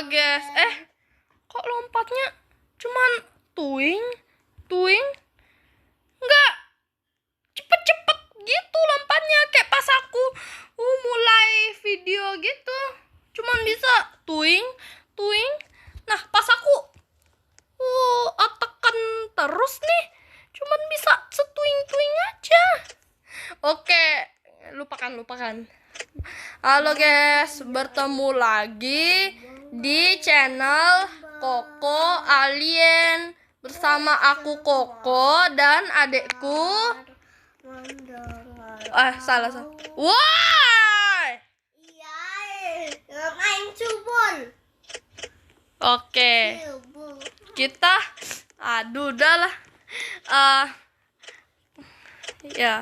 guys. Kok lompatnya cuman tuing? Enggak cepet-cepet gitu lompatnya, kayak pas aku mulai video gitu cuman bisa tuing. Nah pas aku tekan terus nih cuman bisa setuing aja. Oke, lupakan. Halo guys, bertemu lagi di channel Koko Alien bersama aku Koko dan adekku. Salah. Wah! Iya, main cubul. Oke. Kita udahlah. Ya.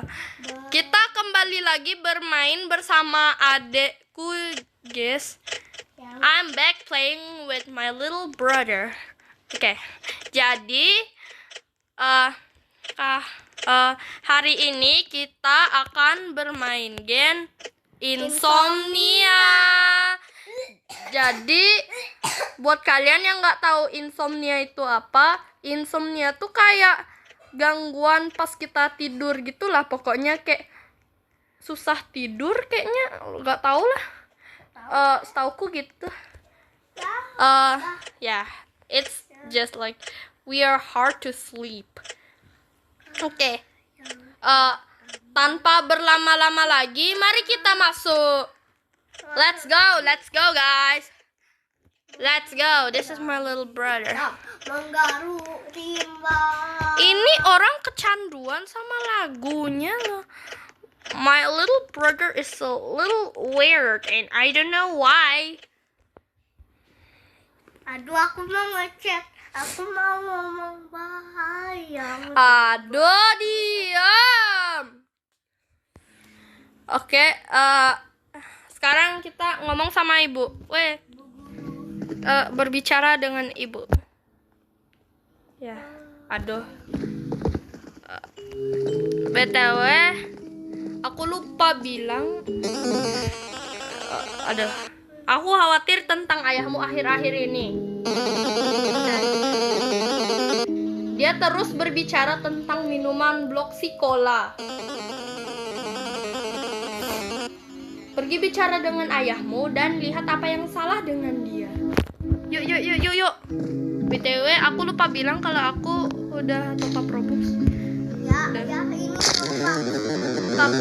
Kita kembali lagi bermain bersama adekku, guys. I'm back playing with my little brother. Oke. Jadi hari ini kita akan bermain game Insomnia. Jadi buat kalian yang nggak tahu insomnia itu apa, insomnia tuh kayak gangguan pas kita tidur gitulah, pokoknya kayak susah tidur kayaknya, nggak tahu lah. Setauku gitu. It's just like we are hard to sleep. Oke. Tanpa berlama-lama lagi, mari kita masuk. Let's go guys. Let's go. This is my little brother. Ini orang kecanduan sama lagunya loh. My little brother is a little weird and I don't know why. Aduh, aku mau ngechat. Aku mau ngomong bahaya. Aduh, diam. Oke, sekarang kita ngomong sama ibu. Berbicara dengan ibu. Ya, aduh. BTW, aku lupa bilang. Aku khawatir tentang ayahmu akhir-akhir ini. Dia terus berbicara tentang minuman Bloxy Cola. Pergi bicara dengan ayahmu dan lihat apa yang salah dengan dia. Yuk. BTW, aku lupa bilang kalau aku udah top up Robux. Ini Stop.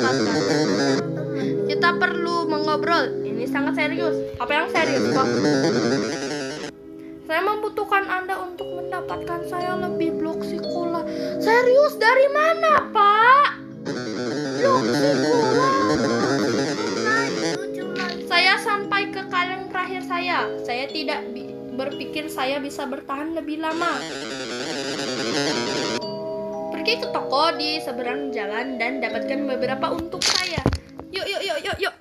Kita perlu mengobrol. Ini sangat serius. Apa yang serius, Pak? Saya membutuhkan Anda untuk mendapatkan saya lebih Bloxy Cola. Serius, dari mana, Pak? Bloxy Cola. Saya sampai ke kaleng terakhir saya. Saya tidak berpikir saya bisa bertahan lebih lama. Pergi ke toko di seberang jalan dan dapatkan beberapa untuk saya. Yuk.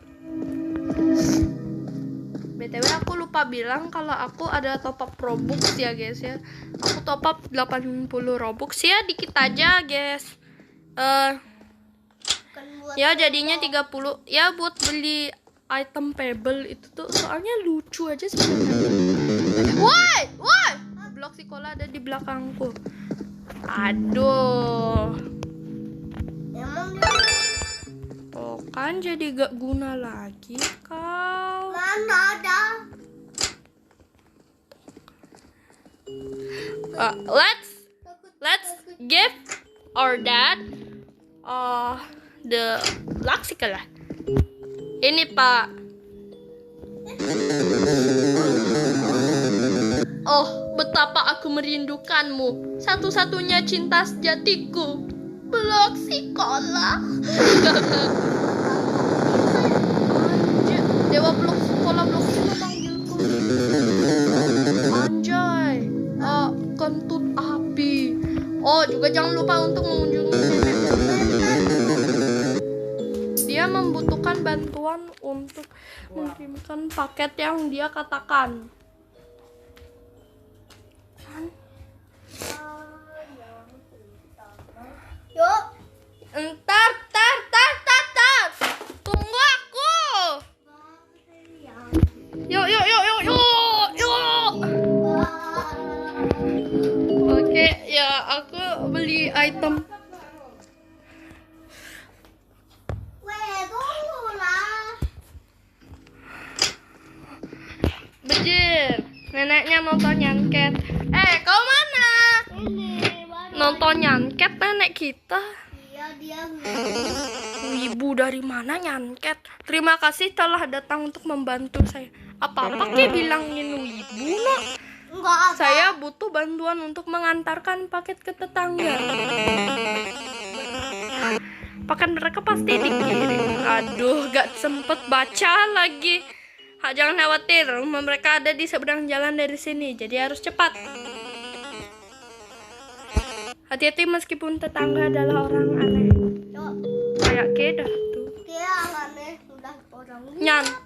BTW, aku lupa bilang kalau aku ada top up Robux ya guys ya. Aku top up 80 Robux ya, dikit aja guys. Ya jadinya 30. Ya buat beli item Pebble itu tuh soalnya lucu aja sebenarnya. Woi, Bloxy Cola ada di belakangku. Aduh. Oh kan jadi gak guna lagi kau. Mana ada? Let's give our dad the Bloxy Cola. Ini Pak. Oh, betapa aku merindukanmu. Satu-satunya cinta sejatiku. Bloxy Cola. Dewa Bloxy Cola memanggilku. Anjay. Kentut api. Oh, juga jangan lupa untuk mengunjungi nenek. Dia membutuhkan bantuan untuk mengirimkan paket yang dia katakan. Yuk. Entar. Tunggu aku. Yuk. item. Weh, tunggu lah. Bejir, neneknya nonton nyanket. Kau mana? Ini baru. Nonton nyanket nenek kita. Iya, dia. Ibu dari mana nyanket? Terima kasih telah datang untuk membantu saya. Apa-apa ke bilangin ibu, nak? Enggak ada. Saya butuh bantuan untuk mengantarkan paket ke tetangga. Paket mereka pasti dikirim. Aduh, gak sempet baca lagi. Jangan khawatir, rumah mereka ada di seberang jalan dari sini, jadi harus cepat. Hati-hati meskipun tetangga adalah orang aneh. Cok, Kayak Keda tuh. dia aneh udah orang ini.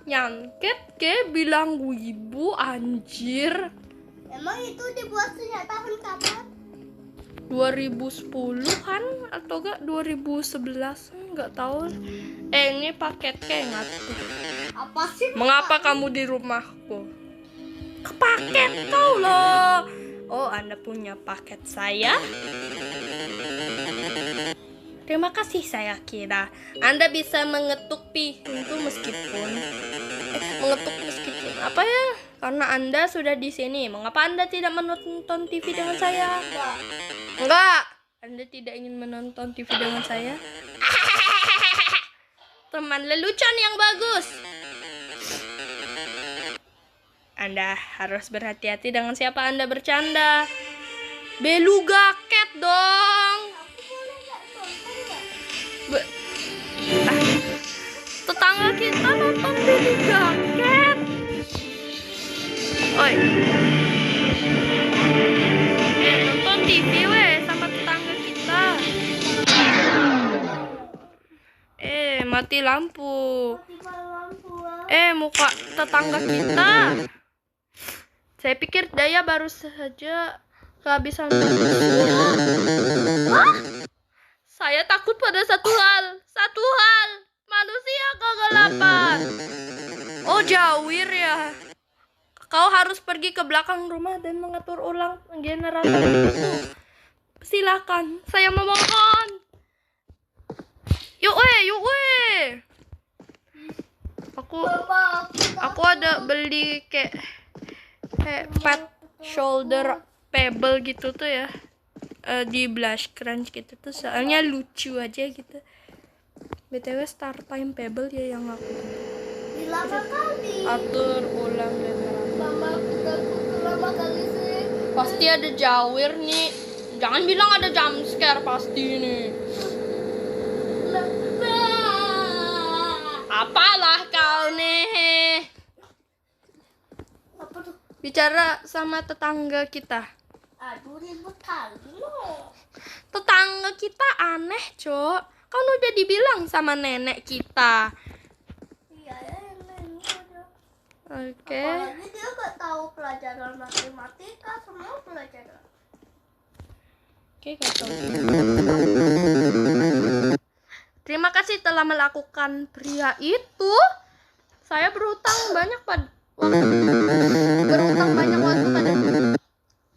Nyanket ke bilang ibu anjir. Emang itu dibuat sejak tahun kapan? 2010-an atau enggak 2011, enggak tahu. Ini paket kayak tuh. Apa sih? Mengapa kamu di rumahku? Ke paket kau loh. Oh, Anda punya paket saya? Terima kasih, saya kira Anda bisa mengetuk pintu meskipun apa ya? Karena Anda sudah di sini. Mengapa Anda tidak menonton TV dengan saya? Enggak. Anda tidak ingin menonton TV dengan saya? Teman lelucon yang bagus. Anda harus berhati-hati dengan siapa Anda bercanda. Beluga cat dong. Tetangga kita nonton beluga cat. Oi. Nonton TV weh sama tetangga kita. Mati lampu. Muka tetangga kita. Saya pikir Daya baru saja kehabisan. Hah? Saya takut pada satu hal. Manusia kegelapan. Oh, Jawir ya. Kau harus pergi ke belakang rumah dan mengatur ulang generator itu. Silakan, saya memohon. Yuk weh. Aku ada beli kayak pet shoulder pebble gitu tuh ya. Di Blush Crunch gitu tuh, soalnya lucu aja gitu. BTW start time pebble ya yang aku Lama kali. atur ulang generator. Lama kali sih. Pasti ada Jawir nih. Jangan bilang ada jump scare pasti nih. Apalah kau nih? Apa tuh? Bicara sama tetangga kita. Aduh, ribut kali loh. Tetangga kita aneh, Cok. Kan udah dibilang sama nenek kita. Iya ya, ini ada. Oke. Apalagi dia gak tahu pelajaran matematika, semua pelajaran. Oke, gak tahu. Terima kasih telah melakukan pria itu. Saya berutang banyak pada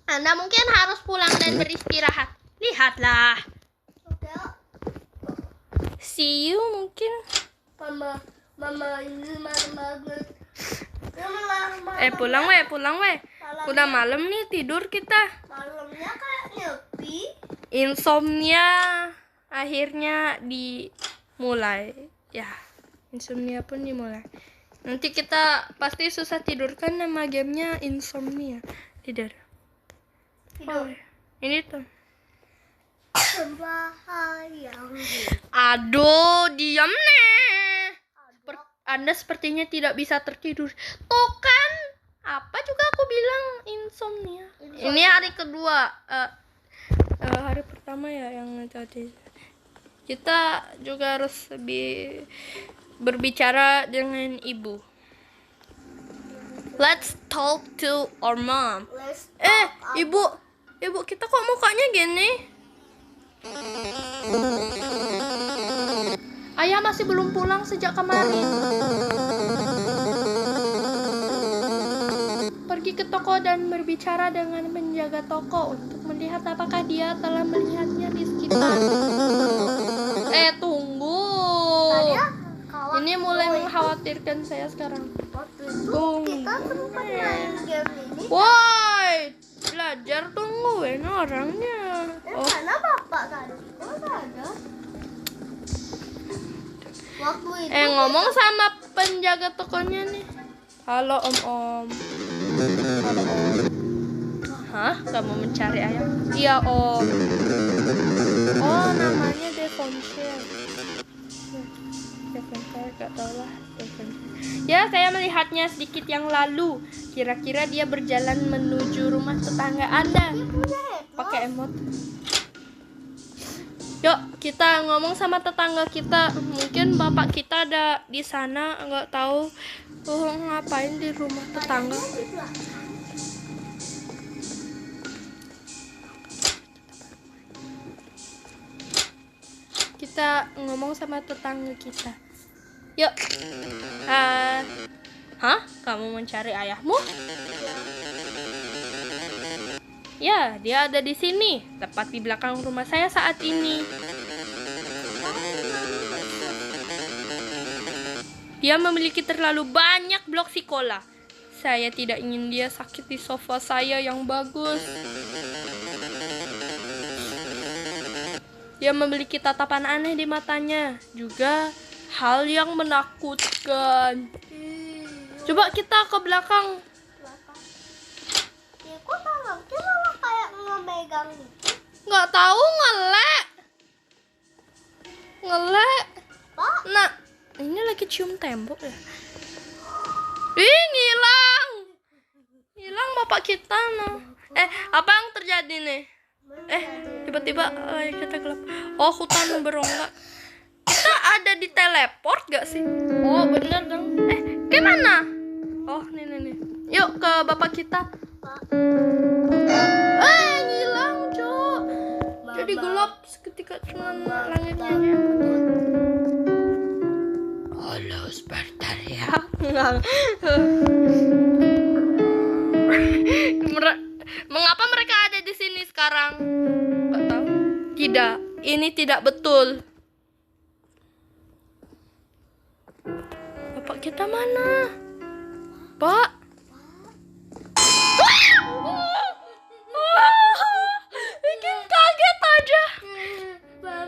Anda mungkin harus pulang dan beristirahat. Lihatlah. Oke. See you mungkin. Mama ini marah banget. Pulang weh. Udah malam nih, tidur kita. Malamnya kayak nyepi. Insomnia akhirnya dimulai. Ya, insomnia pun dimulai. Nanti kita pasti susah tidur kan, nama gamenya insomnia. Tidur. Oh, ini tuh. Bahaya. Aduh, diam nih. Anda sepertinya tidak bisa tertidur. Tuh kan, apa juga aku bilang insomnia. Ini hari kedua. Hari pertama ya yang tadi. Kita juga harus lebih berbicara dengan ibu. Let's talk to our mom. Ibu kita kok mukanya gini? Ayah masih belum pulang sejak kemarin. pergi ke toko dan berbicara dengan penjaga toko untuk melihat apakah dia telah melihatnya di sekitar. Tunggu. Kawan Ini mulai mengkhawatirkan saya sekarang. waktu itu Tunggu. kita sempat main game ini. Woi, belajar tungguin orangnya. Mana bapak tadi? Oh, nggak ada. Waktu itu Ngomong sama penjaga tokonya nih. Halo om. Halo om. Hah? Kamu mencari ayam? Iya om. Oh namanya Devonshire. Devonshire gak tau lah. Ya saya melihatnya sedikit yang lalu. Kira-kira dia berjalan menuju rumah tetangga Anda. dia punya handphone. Pakai emot. Yuk kita ngomong sama tetangga kita. Mungkin bapak kita ada di sana, nggak tahu ngapain di rumah tetangga. Kita ngomong sama tetangga kita. Yuk. Hah? Kamu mencari ayahmu? Ya, dia ada di sini, tepat di belakang rumah saya saat ini. Dia memiliki terlalu banyak blok sekolah. Saya tidak ingin dia sakit di sofa saya yang bagus. Dia memiliki tatapan aneh di matanya, juga hal yang menakutkan. Coba kita ke belakang. Ya, kok tanganku malah kayak memegang itu? Nggak tahu, ngelek. Pak, Nah, ini lagi cium tembok ya. Ngilang. Hilang bapak kita no. Apa yang terjadi nih? Tiba-tiba kita gelap. Oh, hutan beronggak. Kita ada di teleport gak sih? Oh, bener dong. Gimana? Oh, nih. Yuk ke bapak kita. Ngilang, Cok. Jadi gelap seketika cuma langitnya. Halo, sebentar ya. Mengapa mereka ada di sini sekarang? Gak tahu. Tidak, ini tidak betul. Bapak kita mana? Pak? Bikin kaget aja.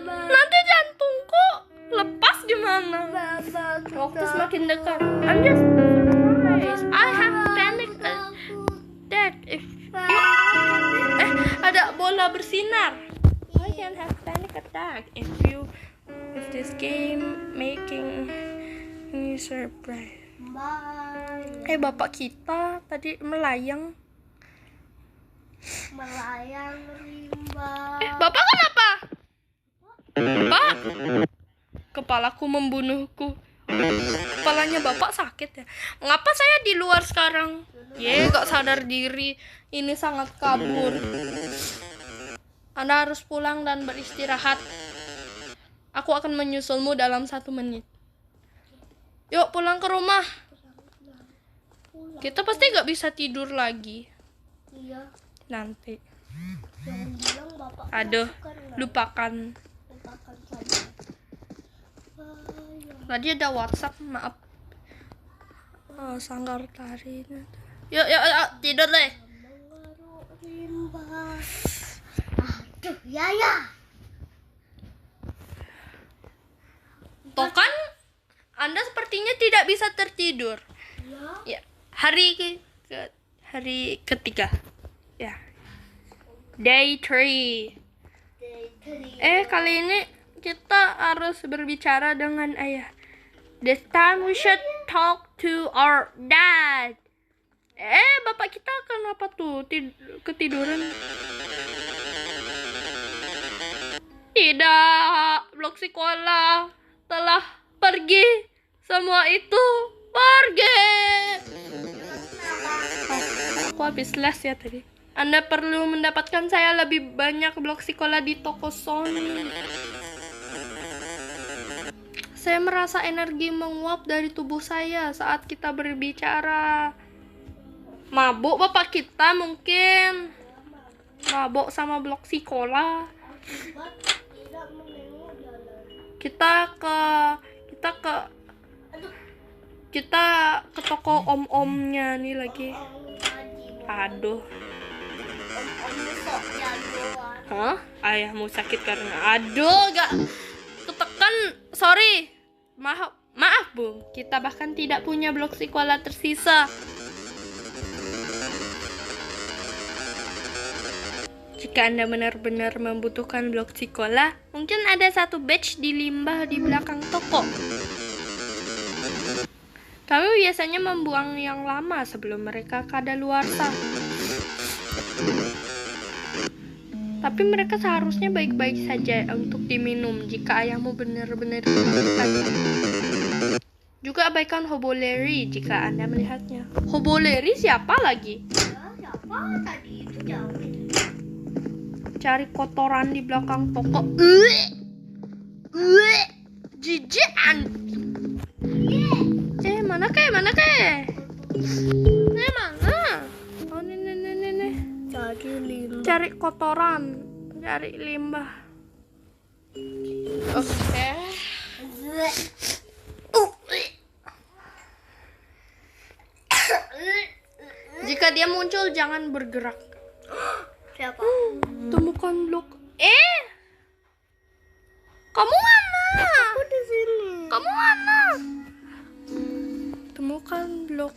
Nanti jantungku lepas gimana? Waktu semakin dekat. I'm just surprised. I have panic attack. If you... ada bola bersinar. I can have panic attack if this game making me surprise. Bapak kita tadi melayang. melayang rimba. Bapak kenapa? Pak, kepalaku membunuhku. Kepalanya bapak sakit ya. Ngapa saya di luar sekarang? Gak sadar diri. Ini sangat kabur. Anda harus pulang dan beristirahat. Aku akan menyusulmu dalam 1 menit. Yuk pulang ke rumah. Kita pasti gak bisa tidur lagi Iya, nanti. jangan bilang bapak. Aduh, lupakan. Lupakan saja. Tadi ada WhatsApp, maaf. Sanggar tari. Yuk, tidur deh. Mengaruh rimba. Aduh, ya. Toh kan Anda sepertinya tidak bisa tertidur. Ya, hari ketiga. Ya. Day 3. Kali ini kita harus berbicara dengan ayah. This time we should talk to our dad. Bapak kita kenapa tuh ketiduran? Tidak, blok sekolah telah pergi. Semua itu pergi. Aku habis les ya tadi. Anda perlu mendapatkan saya lebih banyak blok sekolah di toko Sony. Saya merasa energi menguap dari tubuh saya saat kita berbicara. Mabuk bapak kita mungkin. Mabuk sama blok sekolah. Tidak menengok jalan. Kita ke toko om-omnya nih lagi. Aduh. Om besok jagoan. Hah? Ayahmu sakit karena gak ketekan. Sorry. Maaf, Bu. Kita bahkan tidak punya blok sekolah tersisa. Jika Anda benar-benar membutuhkan blok sekolah, mungkin ada satu batch di limbah di belakang toko. Kami biasanya membuang yang lama sebelum mereka kadaluarsa. Tapi mereka seharusnya baik-baik saja untuk diminum jika ayahmu benar-benar membutuhkannya. Juga abaikan Hoboleri jika Anda melihatnya. Hoboleri siapa lagi? Ya, siapa tadi itu jawab? Cari kotoran di belakang toko. Jijian. Mana ke? Mana? Oh, nih. Cari kotoran, cari limbah. Oke. Jika dia muncul, jangan bergerak. Siapa? Temukan blok. Kamu mana? Aku di sini. Kamu mana? Temukan blok.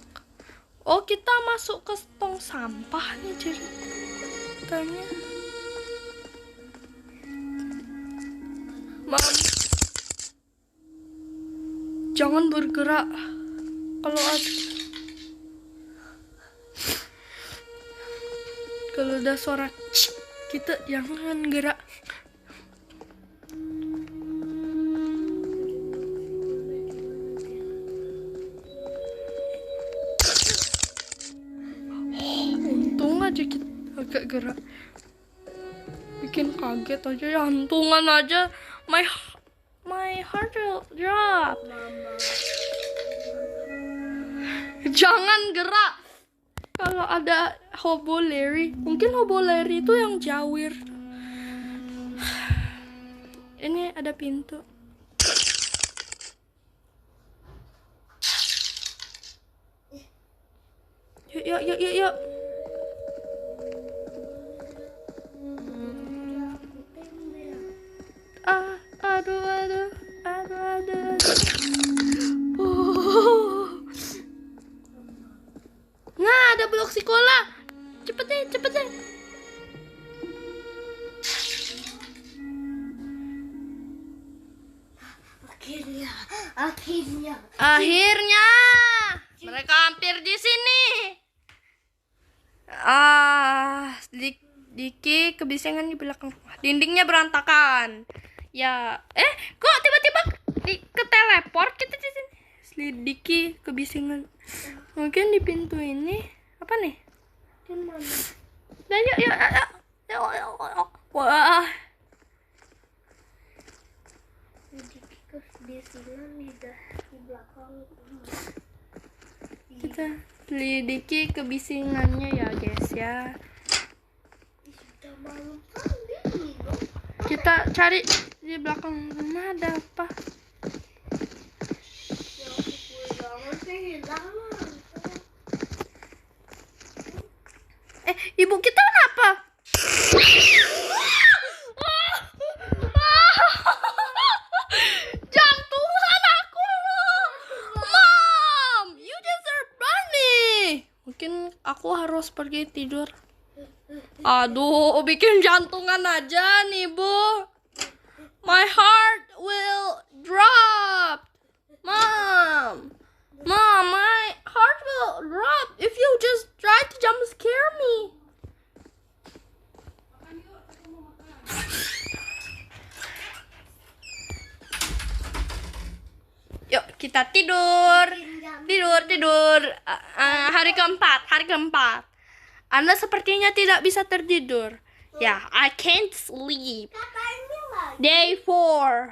Oh, kita masuk ke tong sampah nih ceritanya. Mam, jangan bergerak. Kalau ada suara kita jangan gerak. Untung aja kita agak gerak. Bikin kaget aja ya, hantungan aja. My heart will drop. Jangan gerak. Kalau ada Hoboleri, mungkin Hoboleri itu yang jawir. Ini ada pintu. Yuk. Aduh. Nah, ada blok sekolah. Cepet deh. Akhirnya mereka hampir di sini. Diki kebisingan di belakang rumah. Dindingnya berantakan. Ya, kok tiba-tiba ke teleport kita di sini? Diki kebisingan. Mungkin di pintu ini. Apa nih? Di mana? Nah, yuk. Wah. Di sini di belakang. Kita selidiki kebisingannya ya guys ya. Sudah malam kali ini dong. Kita cari di belakang rumah ada apa. Ya jangan kehilangan. Ibu kita kenapa? Jantungan aku loh. Mom, you deserve money. Mungkin aku harus pergi tidur. Aduh, bikin jantungan aja nih, Bu. My heart will drop. Mom, my heart will drop if you just try to jump scare me. Yuk, kita tidur. Hari keempat. Anda sepertinya tidak bisa tertidur. Ya, I can't sleep. Katanya lagi. Day 4.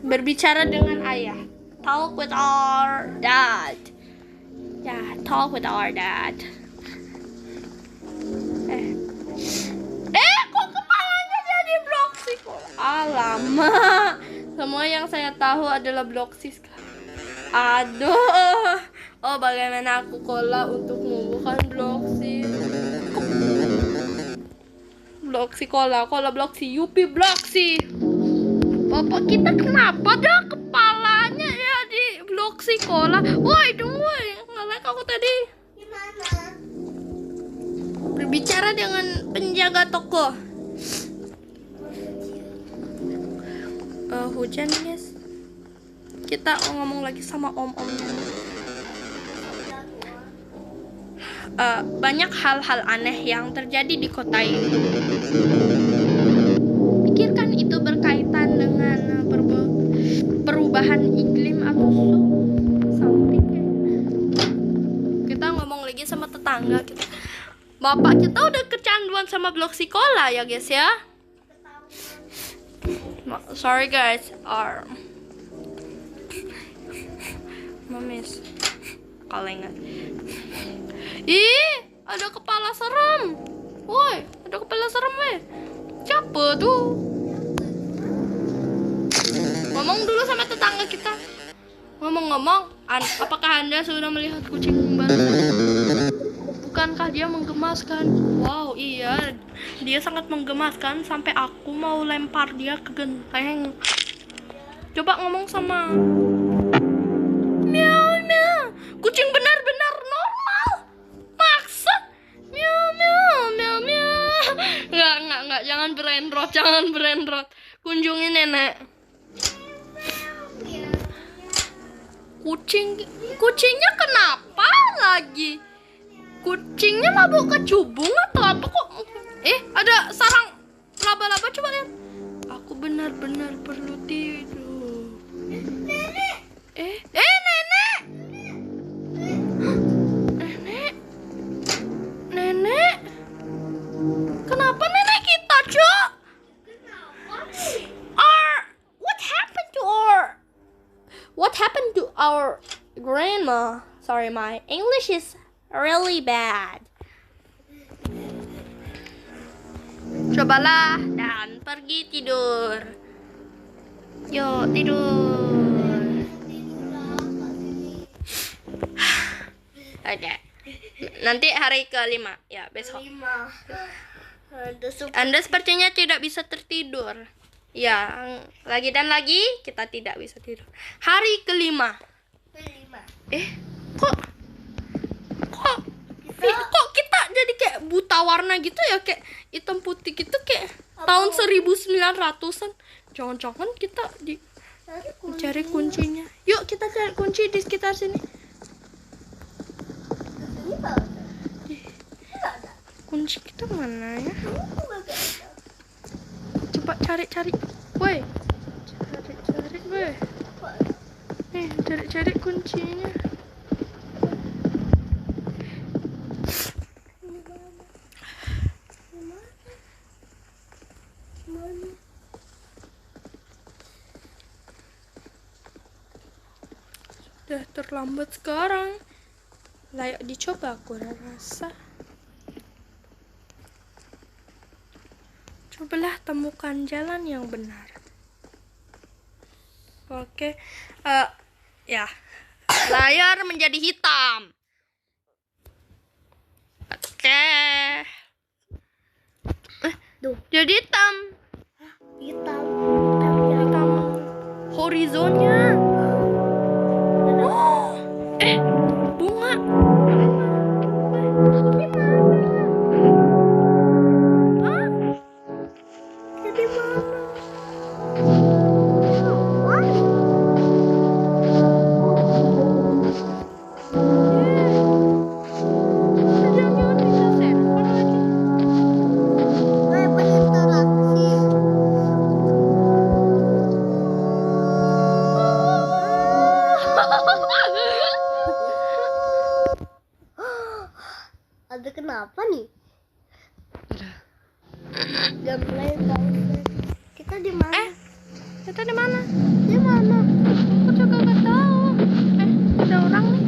Berbicara dengan ayah. Talk with our dad. Yeah, talk with our dad. Kok kepalanya jadi bloksi? Alamak. Semua yang saya tahu adalah bloksi sekarang. Aduh. Oh, bagaimana aku cola untukmu, bukan bloksi. Bloksi cola bloksi, Yupi bloksi. Bapak kita kenapa dah kepalanya ya di bloksi cola? Woi, tunggu, nge-like aku tadi. Gimana? Berbicara dengan penjaga toko. Hujan guys. Kita ngomong lagi sama om-omnya. Banyak hal-hal aneh yang terjadi di kota ini. Pikirkan itu berkaitan dengan perubahan iklim atau something. Kita ngomong lagi sama tetangga kita. Bapak kita udah kecanduan sama bloksi cola ya guys ya. Sorry guys, Mommy's calling us. Ih, ada kepala serem. Woi, ada kepala serem Siapa tuh? Ngomong dulu sama tetangga kita. Ngomong-ngomong, apakah Anda sudah melihat kucing baru? Bukankah dia menggemaskan? Wow, iya. Dia sangat menggemaskan sampai aku mau lempar dia ke genteng. Coba ngomong sama. Miau, miau. Kucing benar-benar normal. Maksa. Miau, miau, miau, miau. Enggak. Jangan brainrot. Kunjungi nenek. Kucingnya kenapa lagi? Kucingnya mabuk kecubung atau apa kok? Ada sarang laba-laba, coba lihat. Aku benar-benar perlu tidur. Nenek. Nenek. Kenapa nenek kita, Cok? What happened to our grandma? Sorry, my English is really bad. Cobalah dan pergi tidur. Yuk tidur. Oke. Nanti hari ke-5 ya besok. 5. Anda sepertinya tidak bisa tertidur. Ya, lagi dan lagi kita tidak bisa tidur. Hari ke-5. Kok kita jadi kayak buta warna gitu ya, kayak hitam putih gitu, kayak tahun 1900-an. Jangan-jangan kita cari kuncinya. Yuk kita cari kunci di sekitar sini. Kunci kita mana ya? Coba cari. Woi. Cari, woi. Nih, cari kuncinya. Sudah terlambat sekarang. Layak dicoba aku rasa. Cobalah temukan jalan yang benar. Oke. Ya. Layar menjadi hitam. Oke. Jadi hitam. Hitam. Horizonnya. Bunga. Jadi mana? Ada kenapa nih? Udah mulai pause. Kita di mana? Kita di mana? Di mana? Aku juga gak tahu. Ada orang nih.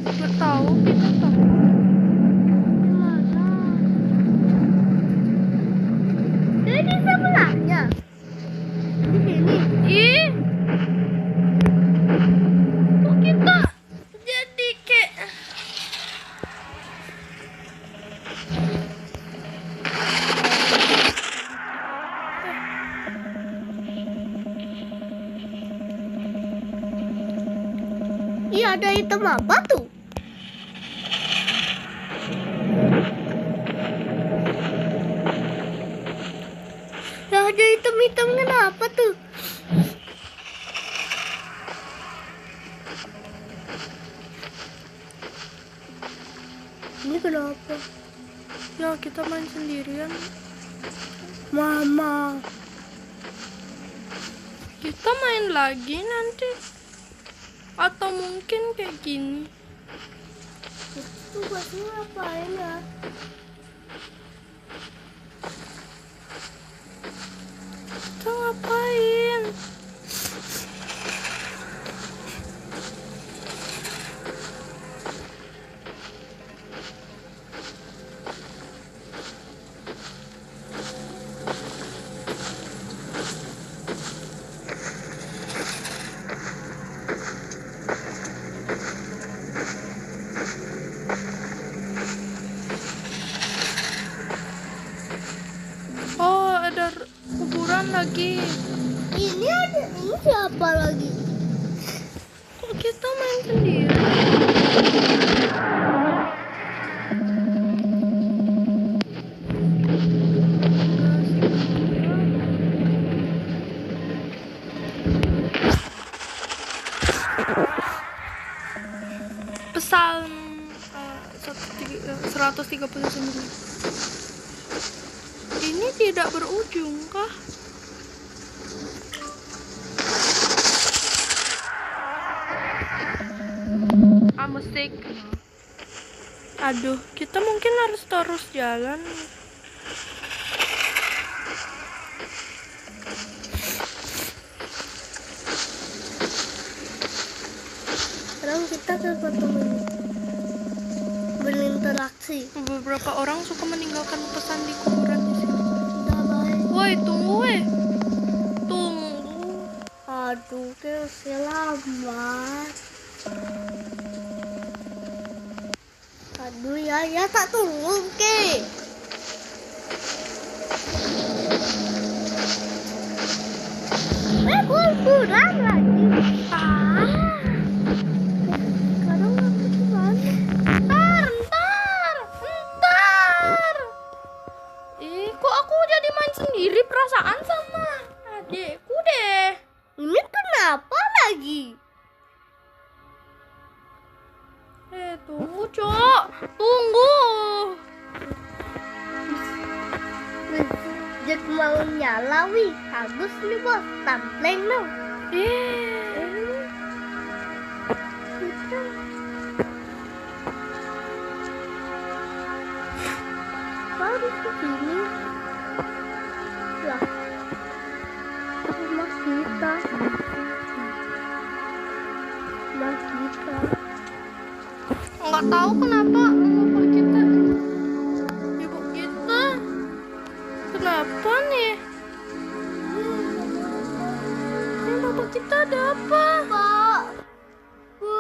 Gak tahu kita tahu. Gimana? Jadi sebelahnya. Di sini. Ih, kok kita jadi kayak Iya, ada hitam apa tuh? Ya, ada hitam-hitam kenapa tuh? Ini kenapa? ya kita main sendirian. Mama. Kita main lagi nanti. Atau mungkin kayak gini. Itu buatnya ngapain ya? Kita ngapain? Oh, ada kuburan lagi. Ini ada, ini siapa lagi? Kok kita main sendiri? Pesan 139. Ini tidak berujung kah? Musik. Aduh, kita mungkin harus terus jalan. Sekarang kita ke ketemu berinteraksi. Beberapa orang suka meninggalkan pesan di kuburan di sini. Udah baik. Woi, tunggu weh. Tunggu. Aduh, selamat. Aduh ya tak tunggu ke. Kuburan lagi. Sekarang aku gimana? Ntar. Ih, kok aku jadi main sendiri perasaan sama adekku deh. Ini kenapa lagi? Tunggu, Cok. Tunggu. Jek mau nyala wih. Bagus nih bos. Tampleng dong. Harus begini. Lah. Rumah kita. Rumah kita. Nggak tahu kenapa bapak kita, ibu kita, kenapa nih? Ini bapak kita ada apa? Pak. Bu.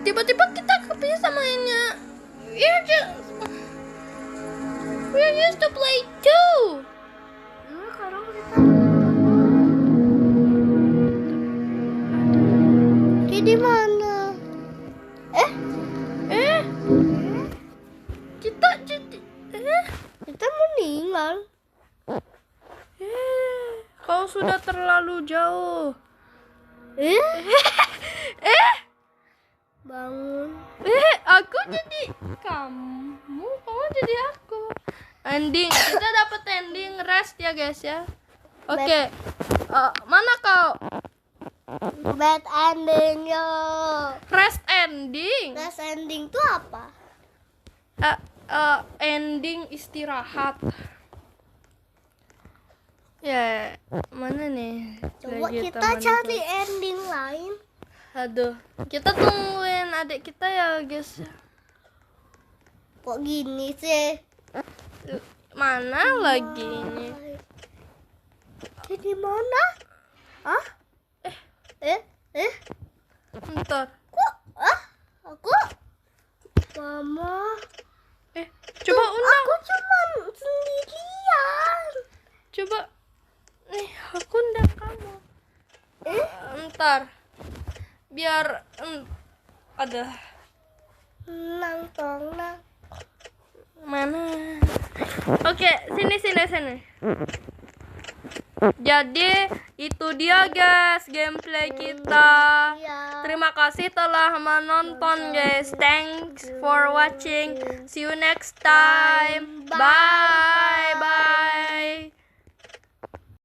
Tiba-tiba kita kepisah mainnya. We used to play too. Sekarang kita di mana? Kita meninggal. Kau sudah terlalu jauh. Bangun. Aku jadi kamu jadi aku. Ending, kita dapat ending rest ya guys ya. Oke. Mana kau? Bad ending yo. Rest ending. Last ending tuh apa? Ending istirahat. Ya, mana nih? Coba Lagi kita teman cari tuh. ending lain. Aduh, kita tungguin adik kita ya guys. Kok gini sih? Mana lagi ini? Di mana? Hah? Bentar. Kok? Aku? Mama. Coba undang. Aku cuma sendirian. Coba. Nih, aku undang kamu. Ntar. Biar ada. Nang. Mana? Oke, sini. Jadi itu dia guys gameplay kita. Iya. Terima kasih telah menonton guys. Thanks for watching. See you next time. Bye.